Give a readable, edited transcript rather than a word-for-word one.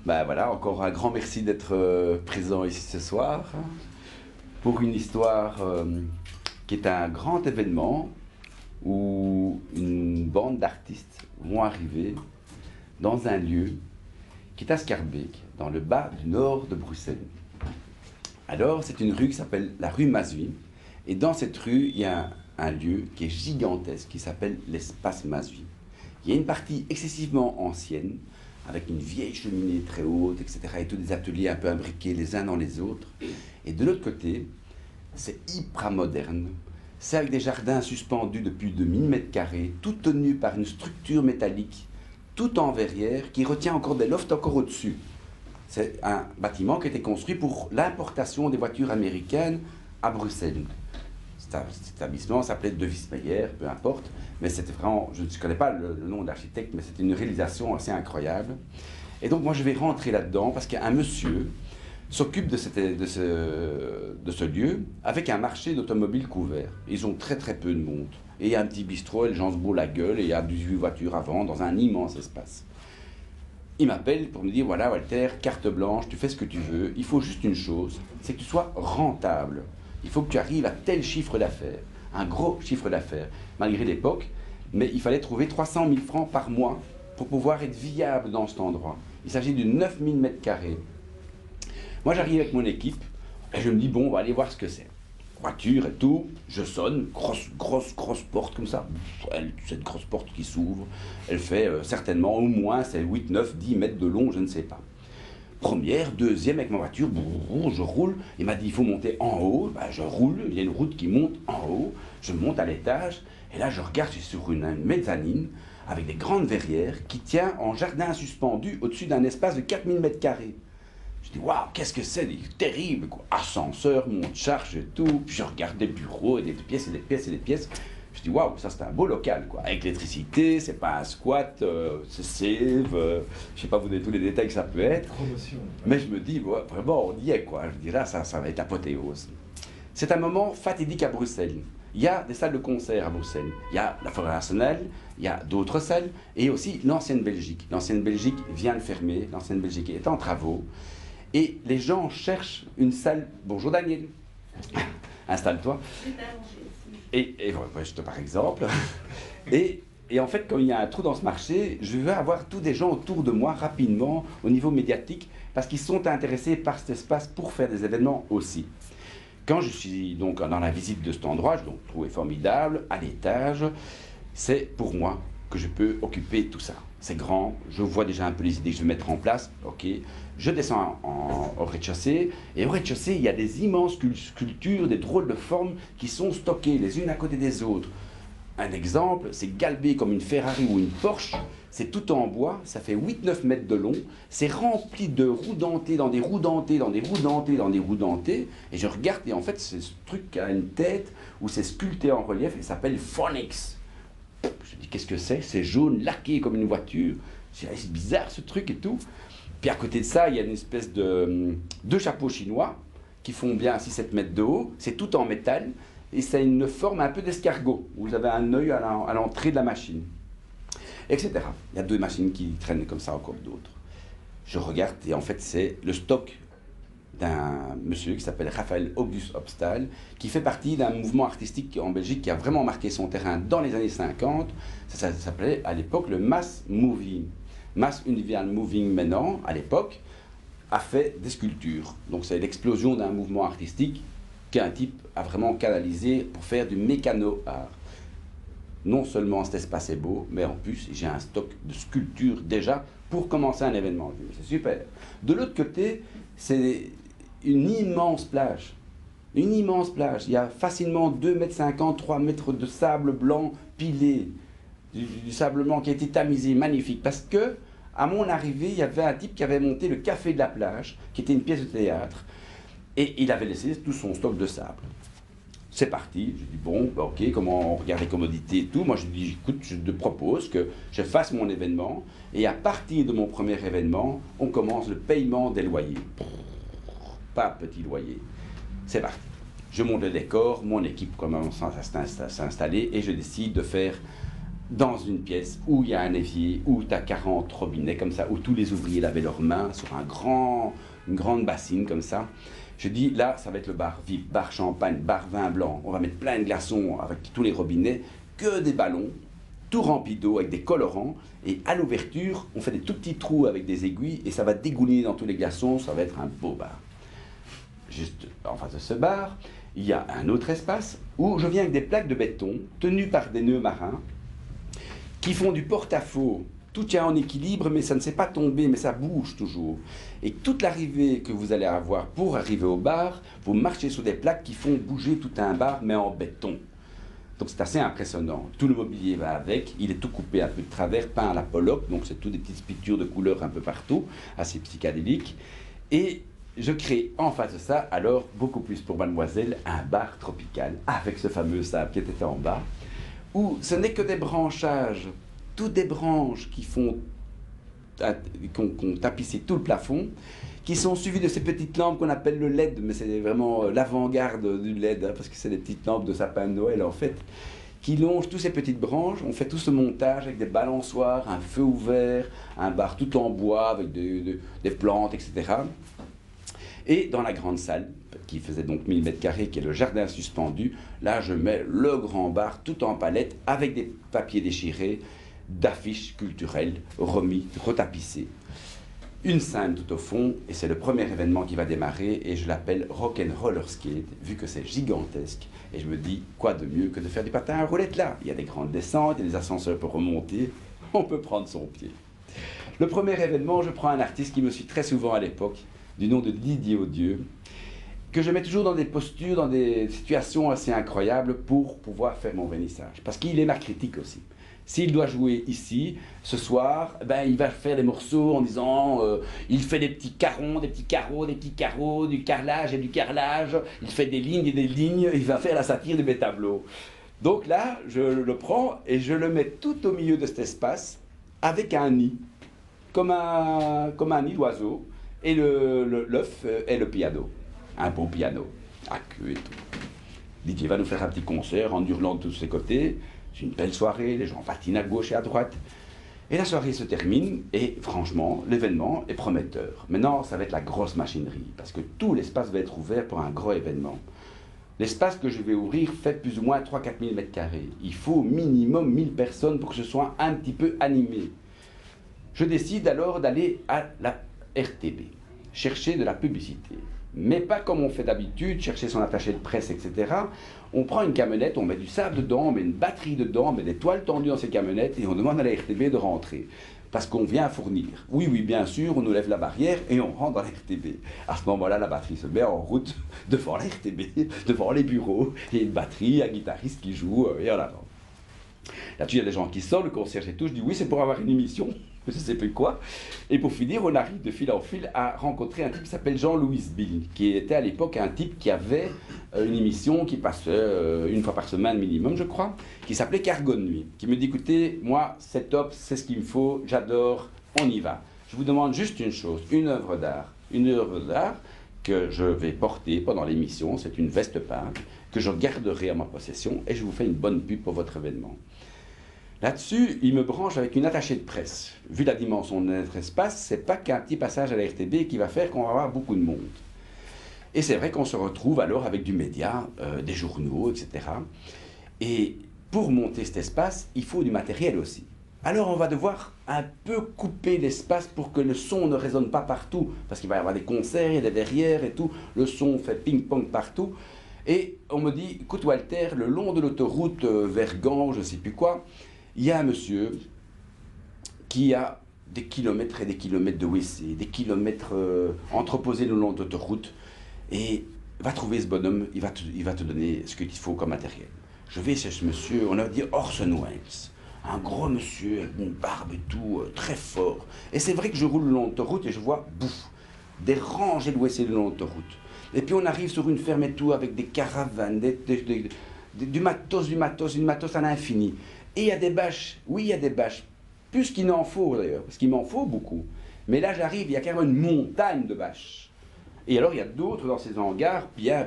Ben voilà, encore un grand merci d'être présent ici ce soir pour une histoire qui est un grand événement où une bande d'artistes vont arriver dans un lieu qui est à Schaerbeek, dans le bas du nord de Bruxelles. Alors, c'est une rue qui s'appelle la rue Massuie, et dans cette rue, il y a un lieu qui est gigantesque, qui s'appelle l'espace Massuie. Il y a une partie excessivement ancienne, avec une vieille cheminée très haute, etc., et tous des ateliers un peu imbriqués les uns dans les autres. Et de l'autre côté, c'est hyper moderne. C'est avec des jardins suspendus de plus de 1000 mètres carrés, tout tenus par une structure métallique, tout en verrière, qui retient encore des lofts encore au-dessus. C'est un bâtiment qui a été construit pour l'importation des voitures américaines à Bruxelles. Cet établissement s'appelait De Wismeyer, peu importe, mais c'était vraiment, je ne connais pas le nom de l'architecte, mais c'était une réalisation assez incroyable. Et donc moi je vais rentrer là-dedans parce qu'un monsieur s'occupe de ce lieu avec un marché d'automobiles couvert. Ils ont très très peu de monde. Et il y a un petit bistrot, et les gens se bourrent la gueule, et il y a 18 voitures à vendre dans un immense espace. Il m'appelle pour me dire, voilà Walter, carte blanche, tu fais ce que tu veux, il faut juste une chose, c'est que tu sois rentable. Il faut que tu arrives à tel chiffre d'affaires, un gros chiffre d'affaires, malgré l'époque, mais il fallait trouver 300 000 francs par mois pour pouvoir être viable dans cet endroit. Il s'agit de 9000 mètres carrés. Moi j'arrive avec mon équipe, et je me dis, bon, on va aller voir ce que c'est. Voiture et tout, je sonne, grosse porte comme ça. Cette grosse porte qui s'ouvre, elle fait certainement au moins 8, 9, 10 mètres de long, je ne sais pas. Première, deuxième avec ma voiture, je roule. Il m'a dit il faut monter en haut. Ben, je roule, il y a une route qui monte en haut. Je monte à l'étage et là je regarde, je suis sur une mezzanine avec des grandes verrières qui tient en jardin suspendu au-dessus d'un espace de 4000 mètres carrés. Je dis waouh, qu'est-ce que c'est, terrible quoi. Ascenseur, monte charge et tout. Puis je regarde des bureaux et des pièces et des pièces et des pièces. Je dis waouh, ça c'est un beau local quoi, avec l'électricité, c'est pas un squat, c'est save, je sais pas vous donner tous les détails que ça peut être. Promotion. Mais je me dis ouais, vraiment on y est quoi, je dis là ça va être apothéose. C'est un moment fatidique à Bruxelles. Il y a des salles de concert à Bruxelles, il y a la Forêt nationale, il y a d'autres salles et aussi l'ancienne Belgique. L'ancienne Belgique vient de fermer, l'ancienne Belgique est en travaux et les gens cherchent une salle. Bonjour Daniel, installe-toi. Et voilà, par exemple. Et en fait, quand il y a un trou dans ce marché, je veux avoir tous des gens autour de moi rapidement au niveau médiatique parce qu'ils sont intéressés par cet espace pour faire des événements aussi. Quand je suis donc dans la visite de cet endroit, je l'ai trouvé formidable, à l'étage, c'est pour moi que je peux occuper tout ça. C'est grand, je vois déjà un peu les idées que je vais mettre en place, ok. Je descends au rez-de-chaussée, et au rez-de-chaussée, il y a des immenses sculptures, des drôles de formes qui sont stockées les unes à côté des autres. Un exemple, c'est galbé comme une Ferrari ou une Porsche, c'est tout en bois, ça fait 8-9 mètres de long, c'est rempli de roues dentées, dans des roues dentées, dans des roues dentées, dans des roues dentées, et je regarde, et en fait, ce truc a une tête où c'est sculpté en relief, et ça s'appelle Phonics. Je dis, qu'est-ce que c'est? C'est jaune, laqué comme une voiture. Je dis, c'est bizarre ce truc et tout. Puis à côté de ça, il y a une espèce de deux chapeaux chinois qui font bien 6-7 mètres de haut. C'est tout en métal et ça a une forme un peu d'escargot. Vous avez un œil à l'entrée de la machine, etc. Il y a deux machines qui traînent comme ça, encore d'autres. Je regarde et en fait, c'est le stock d'un monsieur qui s'appelle Raphaël August Obstal, qui fait partie d'un mouvement artistique en Belgique qui a vraiment marqué son terrain dans les années 50. Ça s'appelait à l'époque le Mass Moving. Mass Individual Moving maintenant, à l'époque, a fait des sculptures. Donc c'est l'explosion d'un mouvement artistique qu'un type a vraiment canalisé pour faire du mécano-art. Non seulement cet espace est beau, mais en plus j'ai un stock de sculptures déjà pour commencer un événement. C'est super. De l'autre côté, c'est une immense plage. Une immense plage. Il y a facilement 2,50 m, 3 mètres de sable blanc pilé. Du sable blanc qui a été tamisé, magnifique. Parce que, à mon arrivée, il y avait un type qui avait monté le Café de la plage, qui était une pièce de théâtre. Et il avait laissé tout son stock de sable. C'est parti. Je dis, bon, bah, ok, comment on regarde les commodités et tout. Moi, je dis, écoute, je te propose que je fasse mon événement. Et à partir de mon premier événement, on commence le paiement des loyers. Pas petit loyer. C'est parti. Je monte le décor, mon équipe commence à s'installer et je décide de faire dans une pièce où il y a un évier, où tu as 40 robinets comme ça, où tous les ouvriers lavaient leurs mains sur une grande bassine comme ça. Je dis, là, ça va être le bar VIP, bar champagne, bar vin blanc. On va mettre plein de glaçons avec tous les robinets, que des ballons, tout rempli d'eau avec des colorants. Et à l'ouverture, on fait des tout petits trous avec des aiguilles et ça va dégouliner dans tous les glaçons. Ça va être un beau bar. Juste en face de ce bar, il y a un autre espace où je viens avec des plaques de béton tenues par des nœuds marins qui font du porte-à-faux. Tout tient en équilibre, mais ça ne s'est pas tomber, mais ça bouge toujours. Et toute l'arrivée que vous allez avoir pour arriver au bar, vous marchez sur des plaques qui font bouger tout un bar, mais en béton. Donc c'est assez impressionnant. Tout le mobilier va avec, il est tout coupé un peu de travers, peint à la Pollock, donc c'est tout des petites pictures de couleurs un peu partout, assez psychédéliques. Et je crée en face de ça, alors beaucoup plus pour mademoiselle, un bar tropical, avec ce fameux sable qui était en bas, où ce n'est que des branchages, toutes des branches qui ont tapissé tout le plafond, qui sont suivies de ces petites lampes qu'on appelle le LED, mais c'est vraiment l'avant-garde du LED, hein, parce que c'est des petites lampes de sapin de Noël en fait, qui longent toutes ces petites branches. On fait tout ce montage avec des balançoires, un feu ouvert, un bar tout en bois avec des plantes, etc. Et dans la grande salle, qui faisait donc 1000 m², qui est le jardin suspendu, là je mets le grand bar tout en palette avec des papiers déchirés, d'affiches culturelles remis, retapissées. Une scène tout au fond, et c'est le premier événement qui va démarrer, et je l'appelle Rock'n'Roller Skate, vu que c'est gigantesque. Et je me dis, quoi de mieux que de faire du patin à roulettes là? Il y a des grandes descentes, il y a des ascenseurs pour remonter, on peut prendre son pied. Le premier événement, je prends un artiste qui me suit très souvent à l'époque, du nom de Didier Odieux, que je mets toujours dans des postures, dans des situations assez incroyables pour pouvoir faire mon vernissage. Parce qu'il est ma critique aussi. S'il doit jouer ici, ce soir, ben, il va faire des morceaux en disant il fait des petits carrons, des petits carreaux, des petits carreaux, du carrelage et du carrelage, il fait des lignes et des lignes, il va faire la satire de mes tableaux. Donc là, je le prends et je le mets tout au milieu de cet espace avec un nid, comme un nid d'oiseau, et l'œuf est le piano, un beau piano, à queue et tout. Didier va nous faire un petit concert en hurlant de tous ses côtés. C'est une belle soirée, les gens patinent à gauche et à droite. Et la soirée se termine, et franchement, l'événement est prometteur. Maintenant, ça va être la grosse machinerie, parce que tout l'espace va être ouvert pour un gros événement. L'espace que je vais ouvrir fait plus ou moins 3 000 à 4 000 m². Il faut au minimum 1000 personnes pour que ce soit un petit peu animé. Je décide alors d'aller à la RTB, chercher de la publicité. Mais pas comme on fait d'habitude, chercher son attaché de presse, etc. On prend une camionnette, on met du sable dedans, on met une batterie dedans, on met des toiles tendues dans ces camionnettes et on demande à la RTB de rentrer. Parce qu'on vient fournir. Oui, oui, bien sûr, on nous lève la barrière et on rentre dans la RTB. À ce moment-là, la batterie se met en route devant la RTB, devant les bureaux. Il y a une batterie, un guitariste qui joue et en avant. Là-dessus, il y a des gens qui sortent, le concierge et tout. Je dis oui, c'est pour avoir une émission, je ne sais plus quoi. Et pour finir, on arrive de fil en fil à rencontrer un type qui s'appelle Jean-Louis Bill, qui était à l'époque un type qui avait une émission qui passait une fois par semaine minimum, je crois, qui s'appelait Cargo de nuit, qui me dit écoutez, moi, c'est top, c'est ce qu'il me faut, j'adore, on y va. Je vous demande juste une chose, une œuvre d'art que je vais porter pendant l'émission, c'est une veste peinte, que je garderai à ma possession et je vous fais une bonne pub pour votre événement. Là-dessus, il me branche avec une attachée de presse. Vu la dimension de notre espace, c'est pas qu'un petit passage à la RTB qui va faire qu'on va avoir beaucoup de monde. Et c'est vrai qu'on se retrouve alors avec du média, des journaux, etc. Et pour monter cet espace, il faut du matériel aussi. Alors on va devoir un peu couper l'espace pour que le son ne résonne pas partout, parce qu'il va y avoir des concerts, il y a des derrières et tout, le son fait ping-pong partout. Et on me dit, écoute Walter, le long de l'autoroute vers Gand, je ne sais plus quoi, il y a un monsieur qui a des kilomètres et des kilomètres de WC, des kilomètres entreposés le long de l'autoroute, et va trouver ce bonhomme, il va te donner ce qu'il faut comme matériel. Je vais chez ce monsieur, on a dit Orson Welles, un gros monsieur avec une barbe et tout, très fort. Et c'est vrai que je roule le long de l'autoroute et je vois, bouf, des rangées de WC le long de l'autoroute. Et puis on arrive sur une ferme et tout avec des caravanes, du matos à l'infini. Et il y a des bâches, oui il y a des bâches, plus qu'il n'en faut d'ailleurs, parce qu'il m'en faut beaucoup. Mais là j'arrive, il y a carrément une montagne de bâches. Et alors il y a d'autres dans ces hangars, bien